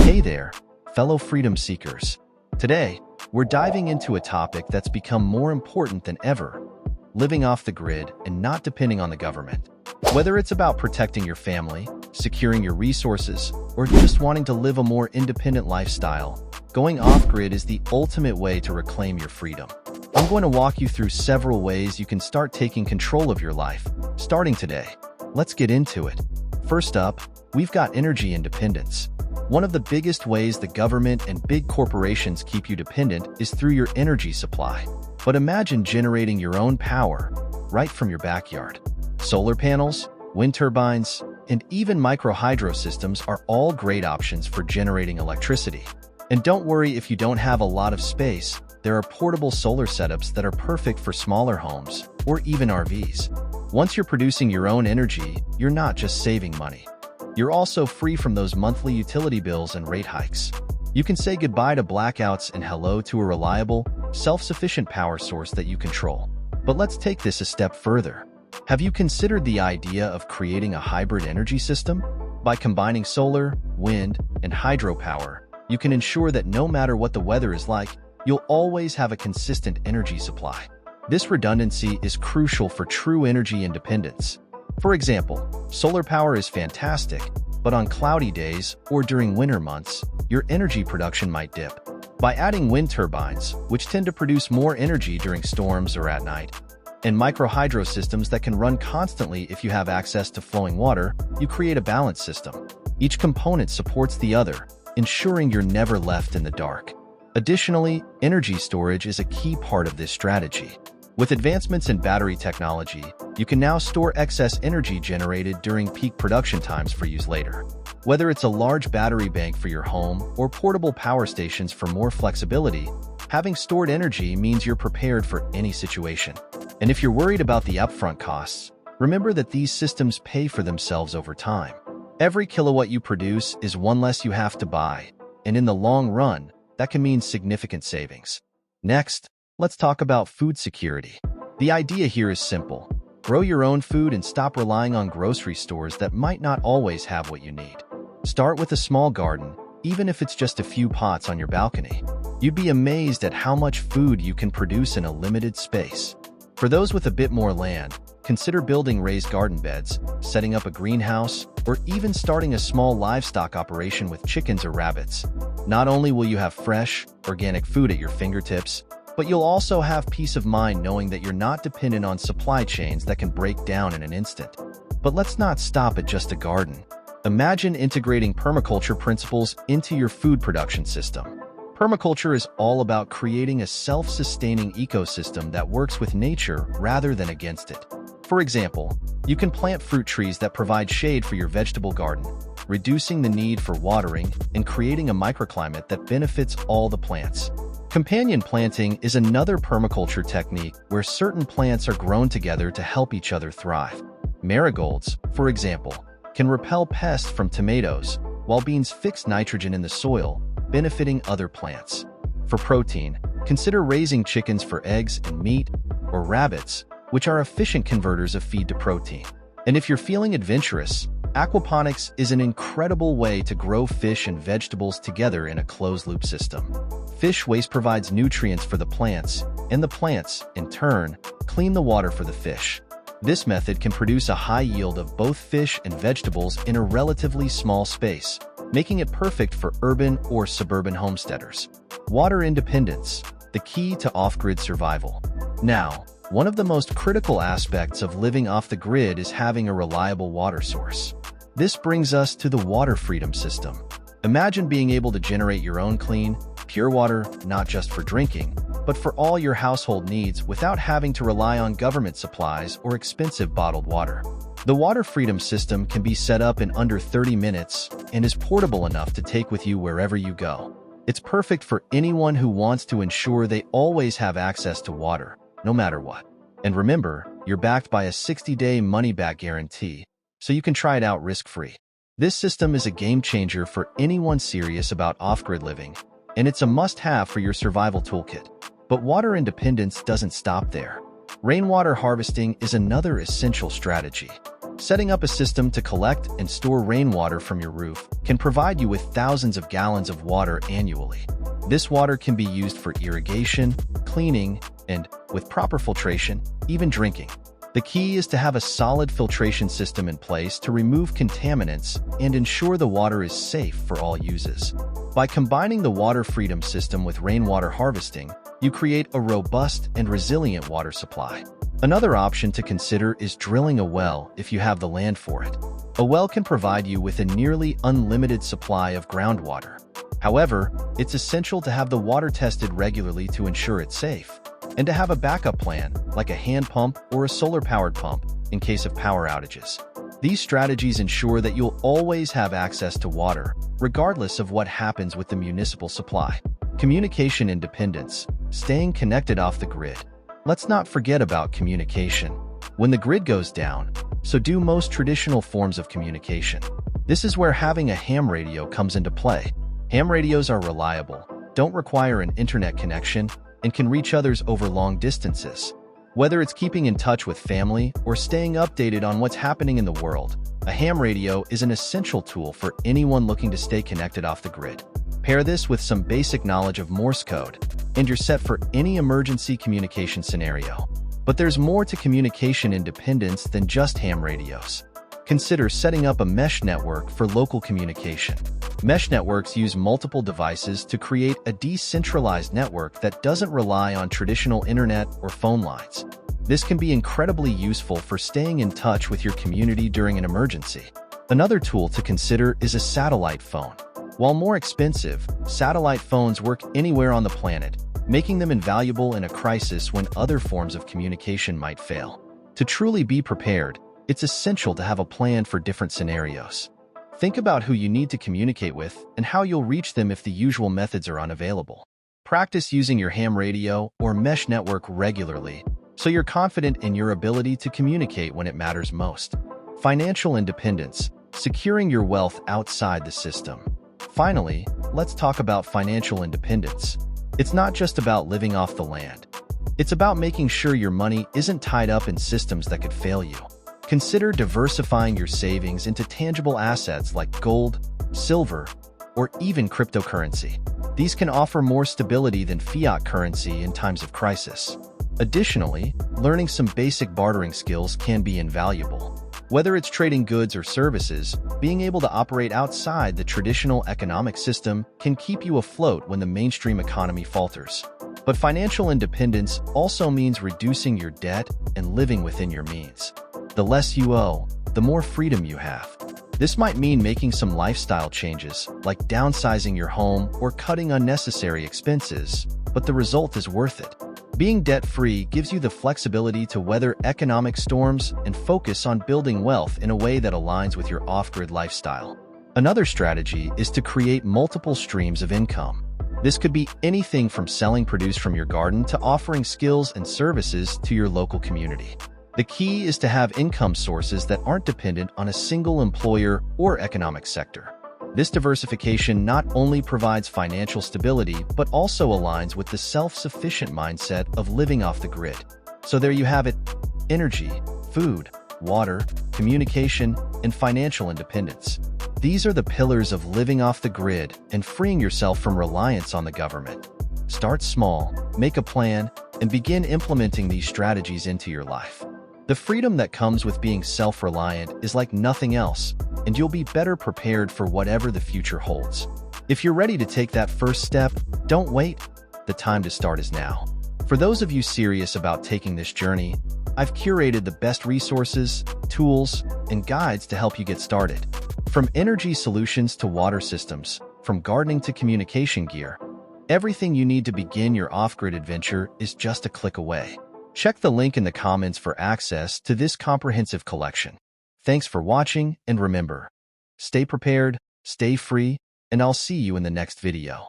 Hey there, fellow freedom seekers. Today, we're diving into a topic that's become more important than ever: living off the grid and not depending on the government. Whether it's about protecting your family, securing your resources, or just wanting to live a more independent lifestyle, going off-grid is the ultimate way to reclaim your freedom. I'm going to walk you through several ways you can start taking control of your life, starting today. Let's get into it. First up, we've got energy independence. One of the biggest ways the government and big corporations keep you dependent is through your energy supply. But imagine generating your own power right from your backyard. Solar panels, wind turbines, and even micro-hydro systems are all great options for generating electricity. And don't worry if you don't have a lot of space. There are portable solar setups that are perfect for smaller homes or even RVs. Once you're producing your own energy, you're not just saving money. You're also free from those monthly utility bills and rate hikes. You can say goodbye to blackouts and hello to a reliable, self-sufficient power source that you control. But let's take this a step further. Have you considered the idea of creating a hybrid energy system? By combining solar, wind, and hydropower, you can ensure that no matter what the weather is like, you'll always have a consistent energy supply. This redundancy is crucial for true energy independence. For example, solar power is fantastic, but on cloudy days or during winter months, your energy production might dip. By adding wind turbines, which tend to produce more energy during storms or at night, and micro-hydro systems that can run constantly if you have access to flowing water, you create a balanced system. Each component supports the other, ensuring you're never left in the dark. Additionally, energy storage is a key part of this strategy. With advancements in battery technology, you can now store excess energy generated during peak production times for use later. Whether it's a large battery bank for your home or portable power stations for more flexibility, having stored energy means you're prepared for any situation. And if you're worried about the upfront costs, remember that these systems pay for themselves over time. Every kilowatt you produce is one less you have to buy, and in the long run, that can mean significant savings. Next, let's talk about food security. The idea here is simple. Grow your own food and stop relying on grocery stores that might not always have what you need. Start with a small garden, even if it's just a few pots on your balcony. You'd be amazed at how much food you can produce in a limited space. For those with a bit more land, consider building raised garden beds, setting up a greenhouse, or even starting a small livestock operation with chickens or rabbits. Not only will you have fresh, organic food at your fingertips, but you'll also have peace of mind knowing that you're not dependent on supply chains that can break down in an instant. But let's not stop at just a garden. Imagine integrating permaculture principles into your food production system. Permaculture is all about creating a self-sustaining ecosystem that works with nature rather than against it. For example, you can plant fruit trees that provide shade for your vegetable garden, reducing the need for watering and creating a microclimate that benefits all the plants. Companion planting is another permaculture technique where certain plants are grown together to help each other thrive. Marigolds, for example, can repel pests from tomatoes, while beans fix nitrogen in the soil, benefiting other plants. For protein, consider raising chickens for eggs and meat, or rabbits, which are efficient converters of feed to protein. And if you're feeling adventurous, aquaponics is an incredible way to grow fish and vegetables together in a closed-loop system. Fish waste provides nutrients for the plants, and the plants, in turn, clean the water for the fish. This method can produce a high yield of both fish and vegetables in a relatively small space, making it perfect for urban or suburban homesteaders. Water independence, the key to off-grid survival. Now, one of the most critical aspects of living off the grid is having a reliable water source. This brings us to the water freedom system. Imagine being able to generate your own clean, pure water, not just for drinking, but for all your household needs without having to rely on government supplies or expensive bottled water. The water freedom system can be set up in under 30 minutes and is portable enough to take with you wherever you go. It's perfect for anyone who wants to ensure they always have access to water, no matter what. And remember, you're backed by a 60-day money-back guarantee, so you can try it out risk-free. This system is a game-changer for anyone serious about off-grid living, and it's a must-have for your survival toolkit. But water independence doesn't stop there. Rainwater harvesting is another essential strategy. Setting up a system to collect and store rainwater from your roof can provide you with thousands of gallons of water annually. This water can be used for irrigation, cleaning, and, with proper filtration, even drinking. The key is to have a solid filtration system in place to remove contaminants and ensure the water is safe for all uses. By combining the Water Freedom System with rainwater harvesting, you create a robust and resilient water supply. Another option to consider is drilling a well if you have the land for it. A well can provide you with a nearly unlimited supply of groundwater. However, it's essential to have the water tested regularly to ensure it's safe, and to have a backup plan, like a hand pump or a solar-powered pump, in case of power outages. These strategies ensure that you'll always have access to water, regardless of what happens with the municipal supply. Communication independence, staying connected off the grid. Let's not forget about communication. When the grid goes down, so do most traditional forms of communication. This is where having a ham radio comes into play. Ham radios are reliable, don't require an internet connection, and can reach others over long distances. Whether it's keeping in touch with family or staying updated on what's happening in the world, a ham radio is an essential tool for anyone looking to stay connected off the grid. Pair this with some basic knowledge of Morse code, and you're set for any emergency communication scenario. But there's more to communication independence than just ham radios. Consider setting up a mesh network for local communication. Mesh networks use multiple devices to create a decentralized network that doesn't rely on traditional internet or phone lines. This can be incredibly useful for staying in touch with your community during an emergency. Another tool to consider is a satellite phone. While more expensive, satellite phones work anywhere on the planet, making them invaluable in a crisis when other forms of communication might fail. To truly be prepared, it's essential to have a plan for different scenarios. Think about who you need to communicate with and how you'll reach them if the usual methods are unavailable. Practice using your ham radio or mesh network regularly, so you're confident in your ability to communicate when it matters most. Financial independence, securing your wealth outside the system. Finally, let's talk about financial independence. It's not just about living off the land. It's about making sure your money isn't tied up in systems that could fail you. Consider diversifying your savings into tangible assets like gold, silver, or even cryptocurrency. These can offer more stability than fiat currency in times of crisis. Additionally, learning some basic bartering skills can be invaluable. Whether it's trading goods or services, being able to operate outside the traditional economic system can keep you afloat when the mainstream economy falters. But financial independence also means reducing your debt and living within your means. The less you owe, the more freedom you have. This might mean making some lifestyle changes, like downsizing your home or cutting unnecessary expenses, but the result is worth it. Being debt-free gives you the flexibility to weather economic storms and focus on building wealth in a way that aligns with your off-grid lifestyle. Another strategy is to create multiple streams of income. This could be anything from selling produce from your garden to offering skills and services to your local community. The key is to have income sources that aren't dependent on a single employer or economic sector. This diversification not only provides financial stability, but also aligns with the self-sufficient mindset of living off the grid. So there you have it: energy, food, water, communication, and financial independence. These are the pillars of living off the grid and freeing yourself from reliance on the government. Start small, make a plan, and begin implementing these strategies into your life. The freedom that comes with being self-reliant is like nothing else, and you'll be better prepared for whatever the future holds. If you're ready to take that first step, don't wait. The time to start is now. For those of you serious about taking this journey, I've curated the best resources, tools, and guides to help you get started. From energy solutions to water systems, from gardening to communication gear, everything you need to begin your off-grid adventure is just a click away. Check the link in the comments for access to this comprehensive collection. Thanks for watching, and remember, stay prepared, stay free, and I'll see you in the next video.